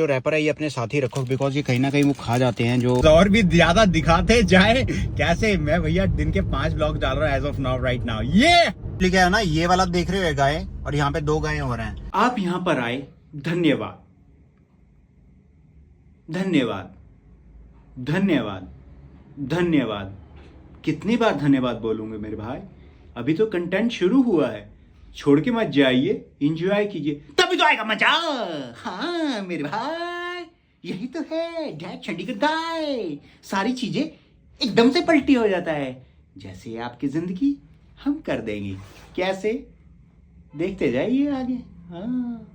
जो रैपर है ये अपने साथ ही रखो, बिकॉज ये कहीं ना कहीं वो खा जाते हैं जो और भी ज्यादा दिखाते जाए। कैसे मैं भैया दिन के 5 ब्लॉग डाल रहा हूँ as of now, right now. ये क्या है ना, ये वाला देख रहे हो गाय, और यहाँ पे 2 गायें हो रहे हैं। आप यहाँ पर आए, धन्यवाद धन्यवाद धन्यवाद धन्यवाद। कितनी बार धन्यवाद बोलूंगे मेरे भाई, अभी तो कंटेंट शुरू हुआ है। छोड़ के मत जाइए, एंजॉय कीजिए, तभी तो आएगा मजा। हाँ मेरे भाई, यही तो है डैड चंडीगढ़ गाय। सारी चीजें एकदम से पलटी हो जाता है, जैसे आपकी जिंदगी हम कर देंगे। कैसे, देखते जाइए आगे। हाँ,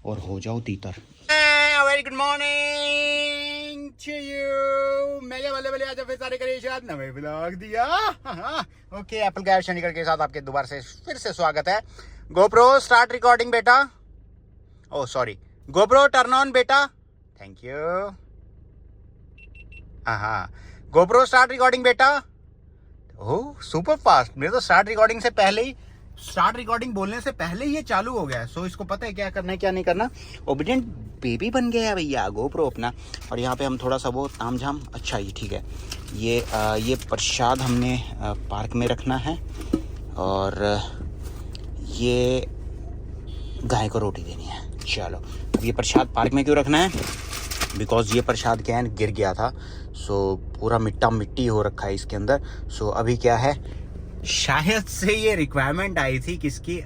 और हो जाओ तीतर। Very good morning to you. मेरे वाले आज फिर सारे करिए शायद नवे ब्लॉग दिया। ओके, एप्पल गाय चंडीगढ़ के साथ आपके दोबारा से फिर से स्वागत है। गोप्रो स्टार्ट रिकॉर्डिंग बेटा। Oh sorry, GoPro turn on बेटा। Thank you. हाँ, गोप्रो स्टार्ट रिकॉर्डिंग बेटा। ओह सुपर फास्ट, मेरे तो स्टार्ट रिकॉर्डिंग से पहले ही, स्टार्ट रिकॉर्डिंग बोलने से पहले ही ये चालू हो गया है। सो इसको पता है क्या करना है क्या नहीं करना। ओबीडिएंट बेबी बन गया है भैया गोप्रो अपना। और यहाँ पे हम थोड़ा सा वो ताम झाम, अच्छा ये ठीक है। ये प्रसाद हमने पार्क में रखना है, और ये गाय को रोटी देनी है। चलो, अब ये प्रसाद पार्क में क्यों रखना है, बिकॉज ये प्रसाद क्या है, गिर गया था। सो पूरा मिट्टी हो रखा है इसके अंदर। सो अभी क्या है, शायद से ये रिक्वायरमेंट आई थी किसकी,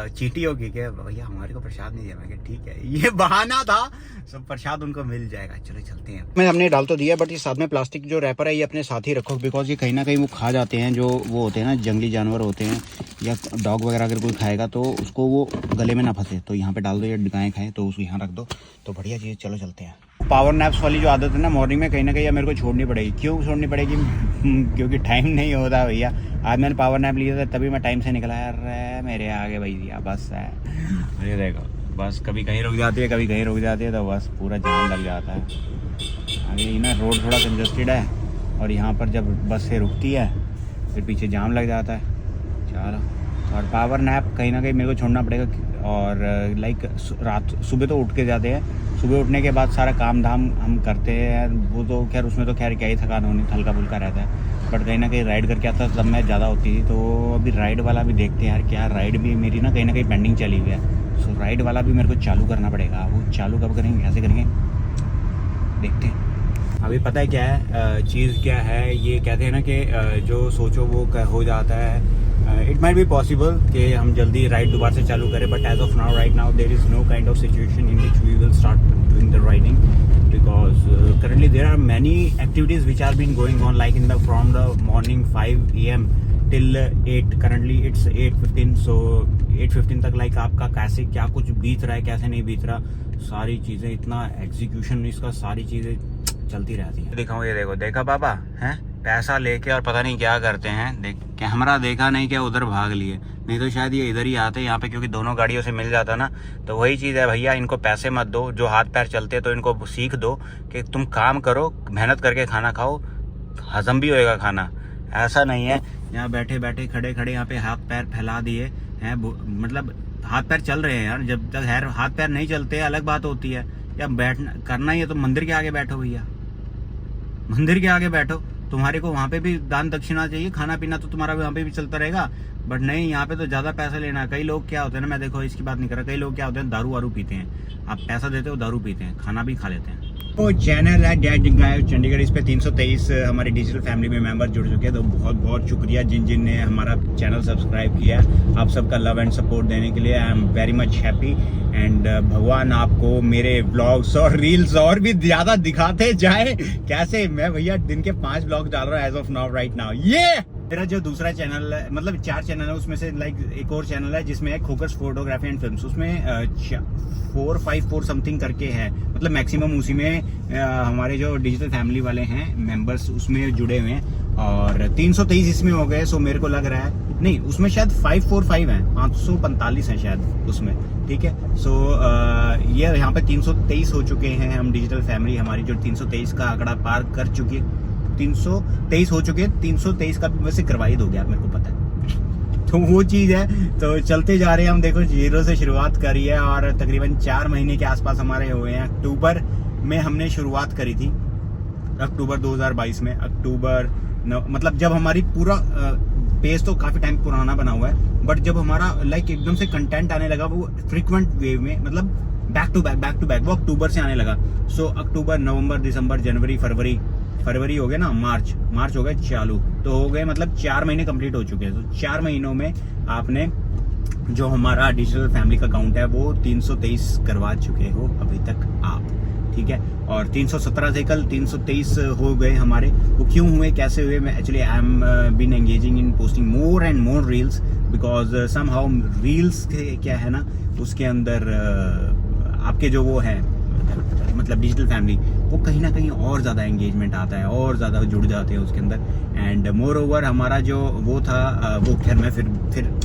चींटियों की, कि भैया हमारे को प्रसाद नहीं देना। ठीक है, ये बहाना था, सब प्रसाद उनको मिल जाएगा। चलो चलते हैं। मैं हमने डाल तो दिया, बट ये साथ में प्लास्टिक जो रैपर है ये अपने साथ ही रखो, बिकॉज ये कहीं ना कहीं वो खा जाते हैं, जो वो होते हैं ना जंगली जानवर होते हैं, या डॉग वगैरह अगर कोई खाएगा तो उसको वो गले में ना फंसे। तो यहाँ पे डाल दो, या गायें खाएं तो उसको यहाँ रख दो, तो बढ़िया चीज़। चलो चलते हैं। पावर नैप्स वाली जो आदत है ना मॉर्निंग में, कहीं ना कहीं मेरे को छोड़नी पड़ेगी। क्यों छोड़नी पड़ेगी, क्योंकि टाइम नहीं होता भैया। आज मैंने पावर नैप लिया था, तभी मैं टाइम से निकला। अरे मेरे आगे भैया बस है, ये देखो बस कभी कहीं रुक जाती है, कभी कहीं रुक जाती है, तो बस पूरा जाम लग जाता है। आगे ना रोड थोड़ा कंजस्टेड है, और यहाँ पर जब बस से रुकती है फिर पीछे जाम लग जाता है। चलो, और पावर नैप कहीं ना कहीं मेरे को छोड़ना पड़ेगा। और लाइक रात सुबह तो उठ के जाते हैं, सुबह उठने के बाद सारा काम धाम हम करते हैं, वो तो खैर उसमें तो खैर क्या ही थकान होनी, हल्का फुल्का रहता है। बट कहीं ना कहीं राइड करके आता तब मैं ज़्यादा होती थी। तो अभी राइड वाला भी देखते हैं यार, क्या राइड भी मेरी ना कहीं पेंडिंग चली हुई है। सो राइड वाला भी मेरे को चालू करना पड़ेगा। वो चालू कब करेंगे, कैसे करेंगे, देखते हैं। अभी पता है क्या है चीज़, क्या है ये कहते हैं ना कि जो सोचो वो हो जाता है। इट माइट बी पॉसिबल कि हम जल्दी राइड दोबारा से चालू करें, but as of now, right now, there is no kind of situation in which we will start doing the riding, because currently there are many activities which are been going on, like from the morning 5 AM till 8, currently it's 8:15, so 8:15 तक like आपका कैसे क्या कुछ बीत रहा है, कैसे नहीं बीत रहा, सारी चीज़ें, इतना एग्जीक्यूशन इसका, सारी चीज़ें चलती रहती है। दिखाऊँ, ये देखो, देखा पापा हैं, पैसा लेके और पता नहीं क्या करते हैं। देख, कैमरा देखा नहीं क्या, उधर भाग लिए, नहीं तो शायद ये इधर ही आते यहाँ पे, क्योंकि दोनों गाड़ियों से मिल जाता ना। तो वही चीज़ है भैया, इनको पैसे मत दो, जो हाथ पैर चलते तो इनको सीख दो कि तुम काम करो, मेहनत करके खाना खाओ, हजम भी होएगा खाना। ऐसा नहीं है यहाँ बैठे बैठे खड़े खड़े यहाँ पे हाथ पैर फैला दिए हैं, मतलब हाथ पैर चल रहे हैं यार। जब तक हाथ पैर नहीं चलते अलग बात होती है। या बैठना करना ही है तो मंदिर के आगे बैठो भैया, मंदिर के आगे बैठो। तुम्हारे को वहाँ पे भी दान दक्षिणा चाहिए, खाना पीना तो तुम्हारा वहाँ पे भी चलता रहेगा, बट नहीं, यहाँ पे तो ज़्यादा पैसा लेना है। कई लोग क्या होते हैं ना, मैं देखो इसकी बात नहीं कर रहा, कई लोग क्या होते हैं दारू वारू पीते हैं। आप पैसा देते हो, दारू पीते हैं, खाना भी खा लेते हैं। तो चैनल है डैड गाय चंडीगढ़, इस पे 323 हमारी डिजिटल फैमिली में मेंबर जुड़ चुके हैं। तो बहुत बहुत शुक्रिया जिन ने हमारा चैनल सब्सक्राइब किया है। आप सबका लव एंड सपोर्ट देने के लिए I am very much happy. And भगवान आपको मेरे ब्लॉग्स और रील्स और भी ज्यादा दिखाते जाए। कैसे मैं भैया दिन के 5 ब्लॉग डाल रहा हूँ as of now, right now. ये मेरा जो दूसरा चैनल है, मतलब 4 चैनल है, उसमें से लाइक एक और चैनल है जिसमें है खोकर्स फोटोग्राफी एंड फिल्म्स। उसमें 454 समथिंग करके है, मतलब मैक्सिमम उसी में हमारे जो डिजिटल फैमिली वाले हैं मेंबर्स उसमें जुड़े हुए हैं। और 323 इसमें हो गए। सो मेरे को लग रहा है नहीं, उसमें शायद 545 है, 545 है शायद उसमें। ठीक है, सो ये यहाँ पे 323 हो चुके हैं हम डिजिटल फैमिली हमारी, जो 323 का आंकड़ा पार कर चुकी है। 323 हो चुके हैं, 323 का भी वैसे करवा ही दोगे आप, मेरे को पता है। तो वो चीज़ है। तो चलते जा रहे हैं हम, देखो 0 से शुरुआत करी है और तकरीबन 4 महीने के आसपास हमारे हुए हैं। अक्टूबर में हमने शुरुआत करी थी, अक्टूबर 2022 में, मतलब जब हमारी पूरा पेज तो काफ़ी टाइम पुराना बना हुआ है, बट जब हमारा लाइक एकदम से कंटेंट आने लगा वो फ्रीक्वेंट वेव में, मतलब बैक टू बैक वो अक्टूबर से आने लगा। सो अक्टूबर, नवंबर, दिसंबर, जनवरी, फरवरी हो गया ना, मार्च हो गया चालू, तो हो गए मतलब 4 महीने कंप्लीट हो चुके हैं। तो 4 महीनों में आपने जो हमारा डिजिटल फैमिली का अकाउंट है वो 323 करवा चुके हो अभी तक आप, ठीक है। और 317 से कल 323 हो गए हमारे। वो क्यों हुए, कैसे हुए? मैं actually I am been engaging in posting more and more reels, because somehow reels क्या है ना, उसके अंदर आपके जो वो है मतलब डिजिटल फैमिली, वो कहीं ना कहीं और ज़्यादा एंगेजमेंट आता है, और ज़्यादा जुड़ जाते हैं उसके अंदर। एंड मोर ओवर हमारा जो वो था वो खैर मैं फिर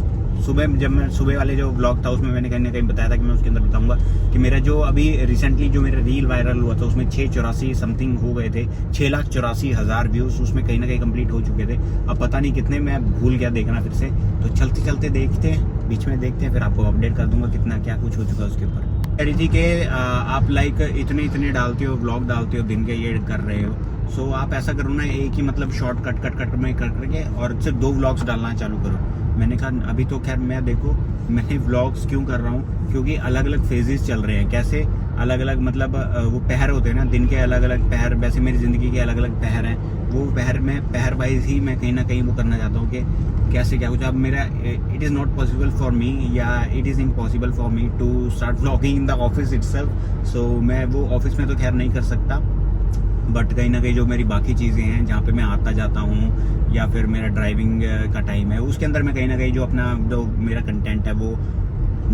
जब मैं सुबह वाले जो ब्लॉग था उसमें मैंने कहीं ना कहीं बताया था कि मैं उसके अंदर बताऊंगा कि मेरा जो अभी रिसेंटली जो मेरा रील वायरल हुआ था उसमें 684 समथिंग हो गए थे, 6,84,000 व्यूज़ उसमें कहीं ना कहीं कंप्लीट हो चुके थे। अब पता नहीं कितने, मैं भूल गया देखना फिर से। तो चलते चलते देखते हैं, बीच में देखते हैं, फिर आपको अपडेट कर दूंगा कितना क्या कुछ हो चुका है उसके ऊपर। कह रही थी कि आप लाइक इतने डालते हो, ब्लॉग डालते हो दिन के, ये कर रहे हो। सो आप ऐसा करो ना, एक ही मतलब शॉर्ट कट में कर करके और सिर्फ 2 व्लॉग्स डालना चालू करो। मैंने कहा अभी तो खैर मैं देखो मैं व्लॉग्स क्यों कर रहा हूँ, क्योंकि अलग अलग फेजेस चल रहे हैं। कैसे अलग अलग, मतलब वो पहर होते हैं ना, दिन के अलग अलग पहर, वैसे मेरी ज़िंदगी के अलग अलग पहर हैं। वो पहर वाइज ही मैं कहीं ना कहीं वो करना चाहता हूँ कि कैसे क्या कुछ। अब मेरा it is not possible for me, या it is impossible for me to start vlogging in the office itself. So मैं वो ऑफिस में तो खैर नहीं कर सकता, बट कहीं ना कहीं जो मेरी बाकी चीज़ें हैं जहाँ पे मैं आता जाता हूँ, या फिर मेरा ड्राइविंग का टाइम है, उसके अंदर मैं कहीं ना कहीं जो अपना जो मेरा कंटेंट है वो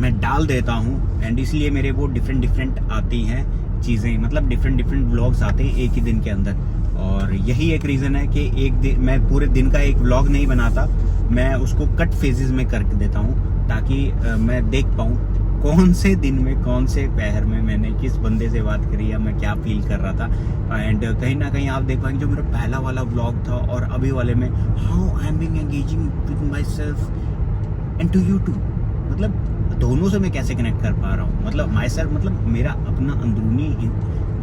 मैं डाल देता हूँ। एंड इसलिए मेरे वो डिफरेंट आती हैं चीज़ें, मतलब डिफरेंट व्लॉग्स आते हैं एक ही दिन के अंदर। और यही एक रीज़न है कि एक दिन मैं पूरे दिन का एक व्लॉग नहीं बनाता, मैं उसको कट फेजेस में कर देता हूँ, ताकि मैं देख पाऊँ कौन से दिन में, कौन से पहर में मैंने किस बंदे से बात करी, या मैं क्या फील कर रहा था। एंड कहीं ना कहीं आप देख पाएंगे जो मेरा पहला वाला व्लॉग था और अभी वाले में, how I am being engaging with my self and to you too, मतलब दोनों से मैं कैसे कनेक्ट कर पा रहा हूँ। मतलब माई सेल्फ मतलब मेरा अपना अंदरूनी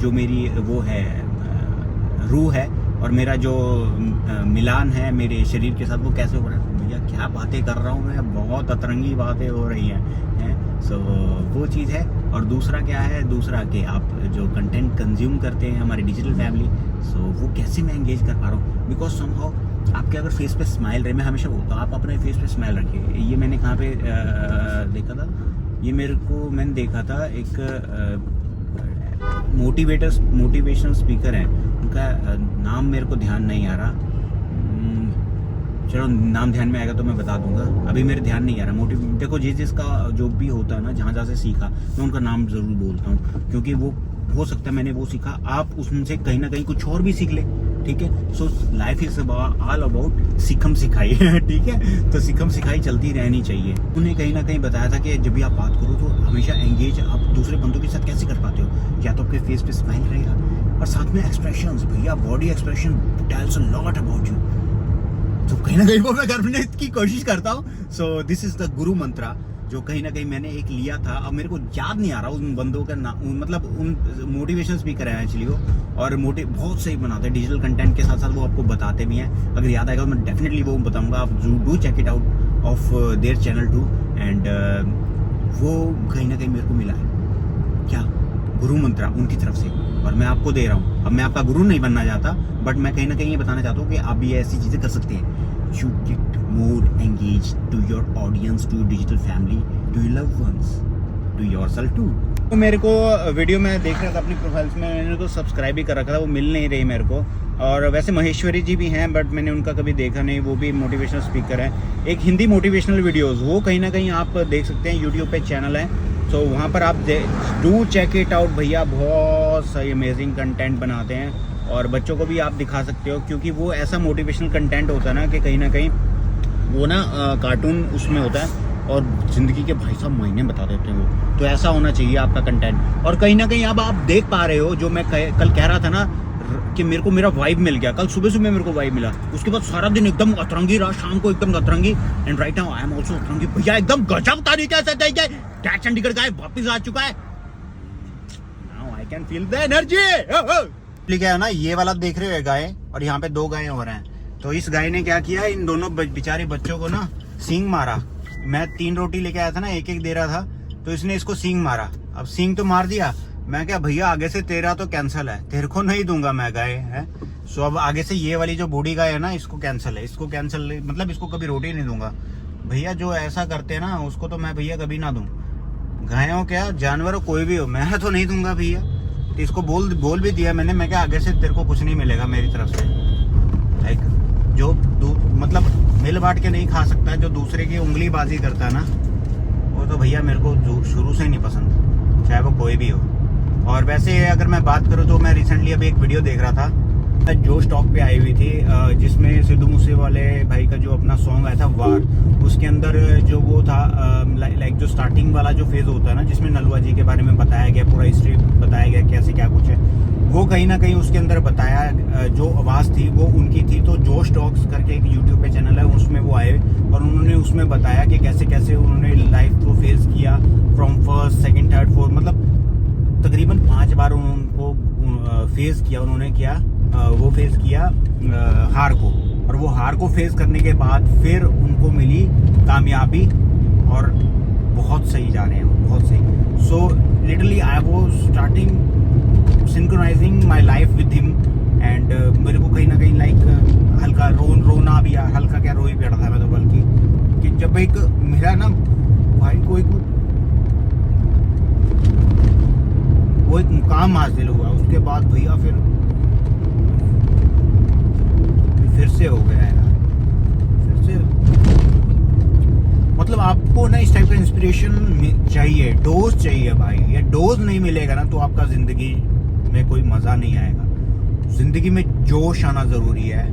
जो मेरी वो है रूह है, और मेरा जो मिलान है मेरे शरीर के साथ, वो कैसे हो रहा है। भैया क्या बातें कर रहा हूँ मैं, बहुत अतरंगी बातें हो रही हैं। सो वो चीज़ है। और दूसरा क्या है, दूसरा कि आप जो कंटेंट कंज्यूम करते हैं हमारी डिजिटल फैमिली, सो वो कैसे मैं एंगेज कर पा रहा हूँ। बिकॉज समहाउ आपके अगर फेस पे स्माइल रहे, मैं हमेशा बोलता हूँ आप अपने फेस पे स्माइल रखिए। ये मैंने कहाँ पे देखा था, ये मैंने देखा था एक मोटिवेशनल स्पीकर है, उनका नाम मेरे को ध्यान नहीं आ रहा, चलो नाम ध्यान में आएगा तो मैं बता दूंगा, अभी मेरे ध्यान नहीं आ रहा। देखो जिसका जो भी होता है ना, जहाँ से सीखा मैं उनका नाम जरूर बोलता हूँ, क्योंकि वो हो सकता है मैंने वो सीखा, आप उससे कहीं ना कहीं कुछ और भी सीख ले, ठीक है। So life is all about सीखम सिखाई ठीक है, तो सीखम सिखाई चलती रहनी चाहिए। उन्हें कहीं ना कहीं बताया था कि जब भी आप बात करो तो हमेशा एंगेज आप दूसरे बंदों के साथ कैसे कर पाते हो, या तो आपके फेस पे स्माइल रहेगा और साथ में एक्सप्रेशंस, भैया body expression tales a lot about you. तो कहीं ना कहीं वो मैं करने की कोशिश करता हूँ। सो दिस इज द गुरु मंत्रा, जो कहीं ना कहीं मैंने एक लिया था, अब मेरे को याद नहीं आ रहा उन बंदों का नाम, मतलब उन मोटिवेशनल स्पीकर है एक्चुअली वो, और बहुत सही बनाते हैं डिजिटल कंटेंट के साथ साथ वो आपको बताते भी हैं। अगर याद आएगा तो मैं डेफिनेटली वो बताऊंगा, आप do check it out of their channel too. And वो कहीं ना कहीं मेरे को मिला है क्या, गुरु मंत्रा उनकी तरफ से, और मैं आपको दे रहा हूँ। अब मैं आपका गुरु नहीं बनना चाहता, बट मैं कहीं ना कहीं ये बताना चाहता हूँ कि आप भी ऐसी चीज़ें कर सकते हैं। You get more engaged to your audience, to your digital family, to your loved ones, to yourself too. तो मेरे को वीडियो में देख रहा था अपनी प्रोफाइल्स में, मैंने तो सब्सक्राइब भी कर रखा था, वो मिल नहीं रही मेरे को। और वैसे महेश्वरी जी भी हैं, बट मैंने उनका कभी देखा नहीं, वो भी मोटिवेशनल स्पीकर है। एक हिंदी मोटिवेशनल वीडियोस वो कहीं ना कहीं आप देख सकते हैं, यूट्यूब पे चैनल है, तो वहाँ पर आप डू चेक इट आउट। भैया बहुत सही अमेजिंग कंटेंट बनाते हैं, और बच्चों को भी आप दिखा सकते हो, क्योंकि वो ऐसा मोटिवेशनल कंटेंट होता है ना कि कहीं ना कहीं वो ना कार्टून उसमें होता है, और ज़िंदगी के भाई साहब महीने बता देते हैं वो। तो ऐसा होना चाहिए आपका कंटेंट। और कहीं ना कहीं अब आप देख पा रहे हो, जो मैं कल कह रहा था ना कि मेरे को मेरा वाइब मिल गया, कल सुबह सुबह मेरे को वाइब मिला, उसके बाद सारा दिन एकदम अतरंगी रहा, शाम को एकदम अतरंगी, and right now I am also अतरंगी भैया, एकदम गजब तरीके से देखिए क्या चंडीगढ़ का है वापस आ चुका है, now I can feel the energy. क्या है ना, ये वाला देख रहे हो गाय, और यहाँ पे 2 गायें हो रहे हैं, तो इस गाय ने क्या किया, इन दोनों बेचारे बच्चों को ना सींग मारा। मैं 3 रोटी लेके आया था ना, एक एक दे रहा था, तो इसने इसको सींग मारा। अब सींग तो मार दिया, मैं क्या भैया आगे से तेरा तो कैंसिल है, तेरे को नहीं दूंगा मैं गाय है। सो अब आगे से ये वाली जो बूढ़ी गाय है ना, इसको कैंसिल है, इसको कैंसिल, मतलब इसको कभी रोटी नहीं दूंगा भैया। जो ऐसा करते हैं ना उसको तो मैं भैया कभी ना दूं। गाय हो क्या जानवर हो कोई भी हो, मैं तो नहीं दूंगा भैया। तो इसको बोल भी दिया मैंने, मैं क्या आगे से तेरे को कुछ नहीं मिलेगा मेरी तरफ से। लाइक जो मतलब मिल बांट के नहीं खा सकता है, जो दूसरे की उंगली बाजी करता है ना, वो तो भैया मेरे को शुरू से ही नहीं पसंद, चाहे वो कोई भी हो। और वैसे अगर मैं बात करूँ तो मैं रिसेंटली अभी एक वीडियो देख रहा था, जो स्टॉक पे आई हुई थी, जिसमें सिद्धू मूसेवाले भाई का जो अपना सॉन्ग आया था वार, उसके अंदर जो वो था लाइक जो स्टार्टिंग वाला जो फेज होता है ना, जिसमें नलवा जी के बारे में बताया गया, पूरा हिस्ट्री बताया गया कैसे क्या कुछ है, वो कहीं ना कहीं उसके अंदर बताया, जो आवाज़ थी वो उनकी थी। तो जो स्टॉक्स करके एक यूट्यूब पे चैनल है, उसमें वो आए और उन्होंने उसमें बताया कि कैसे कैसे उन्होंने लाइफ को फेस किया, from first second third fourth, मतलब तकरीबन 5 बार उनको फेस किया उन्होंने, क्या वो फेस किया हार को, और वो हार को फेस करने के बाद फिर उनको मिली कामयाबी, और बहुत सही जा रहे हैं, बहुत सही। So literally I was starting synchronising my life with him, and मेरे को कहीं ना कहीं लाइक हल्का रोना भी, हल्का क्या रो ही पड़ा था मैं तो, बल्कि कि जब एक मेरा ना भाई को वो एक मुकाम हासिल हुआ, उसके बाद भैया फिर से हो गया है, फिर से मतलब आपको ना इस टाइप का इंस्पिरेशन चाहिए, डोज चाहिए भाई। ये डोज नहीं मिलेगा ना तो आपका जिंदगी में कोई मजा नहीं आएगा। जिंदगी में जोश आना जरूरी है,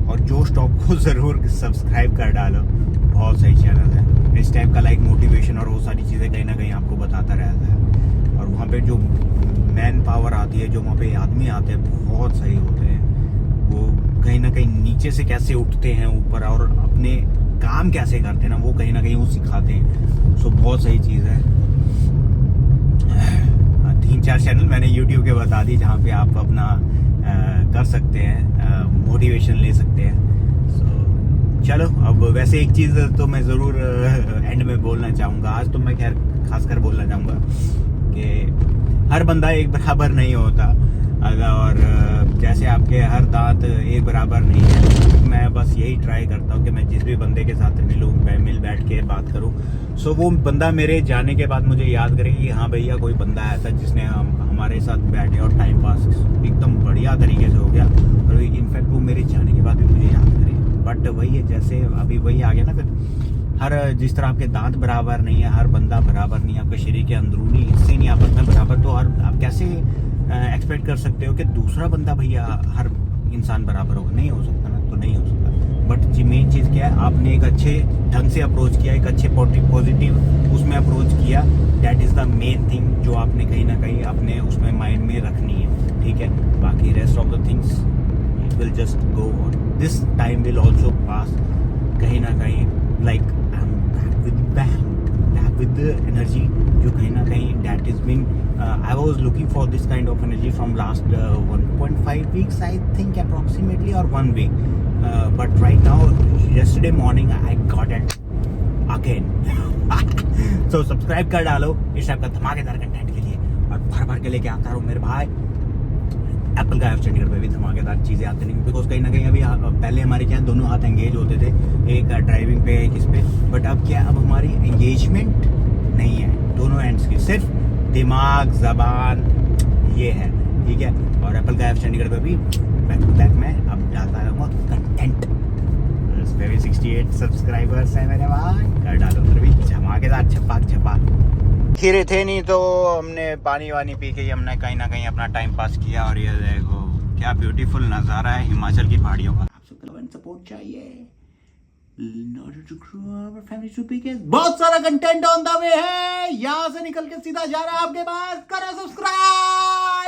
और जोश टॉप को जरूर सब्सक्राइब कर डालो, बहुत सही चैनल है। इस टाइप का लाइक मोटिवेशन और वो सारी चीजें कहीं ना कहीं आपको बताता रहता है, और वहाँ पे जो मैन पावर आती है, जो वहाँ पे आदमी आते हैं बहुत सही होते हैं, वो कहीं ना कहीं नीचे से कैसे उठते हैं ऊपर, और अपने काम कैसे करते हैं ना, वो कहीं ना कहीं वो सिखाते हैं। सो बहुत सही चीज़ है। 3-4 चैनल मैंने यूट्यूब के बता दी जहाँ पे आप अपना कर सकते हैं, मोटिवेशन ले सकते हैं। सो चलो, अब वैसे एक चीज़ तो मैं ज़रूर एंड में बोलना चाहूँगा, आज तो मैं खैर खासकर बोलना चाहूँगा कि हर बंदा एक बराबर नहीं होता, और जैसे आपके हर दांत एक बराबर नहीं है। मैं बस यही ट्राई करता हूँ कि मैं जिस भी बंदे के साथ मिलूँ, मिल बैठ के बात करूँ, सो वो बंदा मेरे जाने के बाद मुझे याद करे कि हाँ भैया कोई बंदा ऐसा जिसने हमारे साथ बैठे और टाइम पास एकदम बढ़िया तरीके से हो गया, और इनफैक्ट वो मेरे जाने के बाद भी मुझे याद करे। बट वही है, जैसे अभी वही आ गया ना, फिर हर जिस तरह आपके दांत बराबर नहीं है, हर बंदा बराबर नहीं है, आपके शरीर के अंदरूनी हिस्से नहीं आपस में बराबर, तो हर आप कैसे एक्सपेक्ट कर सकते हो कि दूसरा बंदा भैया हर इंसान बराबर होगा? नहीं हो सकता ना, तो नहीं हो सकता। बट जी मेन चीज़ क्या है, आपने एक अच्छे ढंग से अप्रोच किया, एक अच्छे पॉजिटिव उसमें अप्रोच किया, that is the main thing जो आपने कहीं ना कहीं अपने उसमें माइंड में रखनी है, ठीक है। बाकी rest of the things it will just go on, this time will also pass. कहीं ना कहीं like I am back with energy, जो कहीं ना कहीं that is been I was looking for this kind of energy from last 1.5 weeks, I think approximately, or 1 week. But right now, yesterday morning, I got it again. So subscribe कर डालो इस type का धमाकेदार content के लिए, और भर भर के लेके आता रहूँ मेरे भाई। एप्पल का ऐप चंडीगढ़ पे भी धमाकेदार चीज़ें आती नहीं, बिकॉज कहीं ना कहीं अभी पहले हमारे क्या दोनों हाथ एंगेज होते थे, एक ड्राइविंग पे एक इस पे, बट अब क्या, अब हमारी एंगेजमेंट नहीं है दोनों एंड्स की, सिर्फ दिमाग जबान ये है, ठीक है। और एप्पल का ऐप चंडीगढ़ पे भी बैक टू बैक में अब डालता रहूँगा कंटेंट। 68 सब्सक्राइबर्स हैं मेरे भाई, कर डालो फिर भी धमाकेदार छपाक। खीरे थे नहीं तो हमने पानी वानी पी के हमने कहीं ना कहीं अपना टाइम पास किया, और ये देखो क्या ब्यूटीफुल नज़ारा है हिमाचल की पहाड़ियों का। आप सबका लव एंड सपोर्ट चाहिए, बहुत सारा कंटेंट ऑन द वे है, यहाँ से निकल के सीधा जा रहा है आपके पास। करो सब्सक्राइब।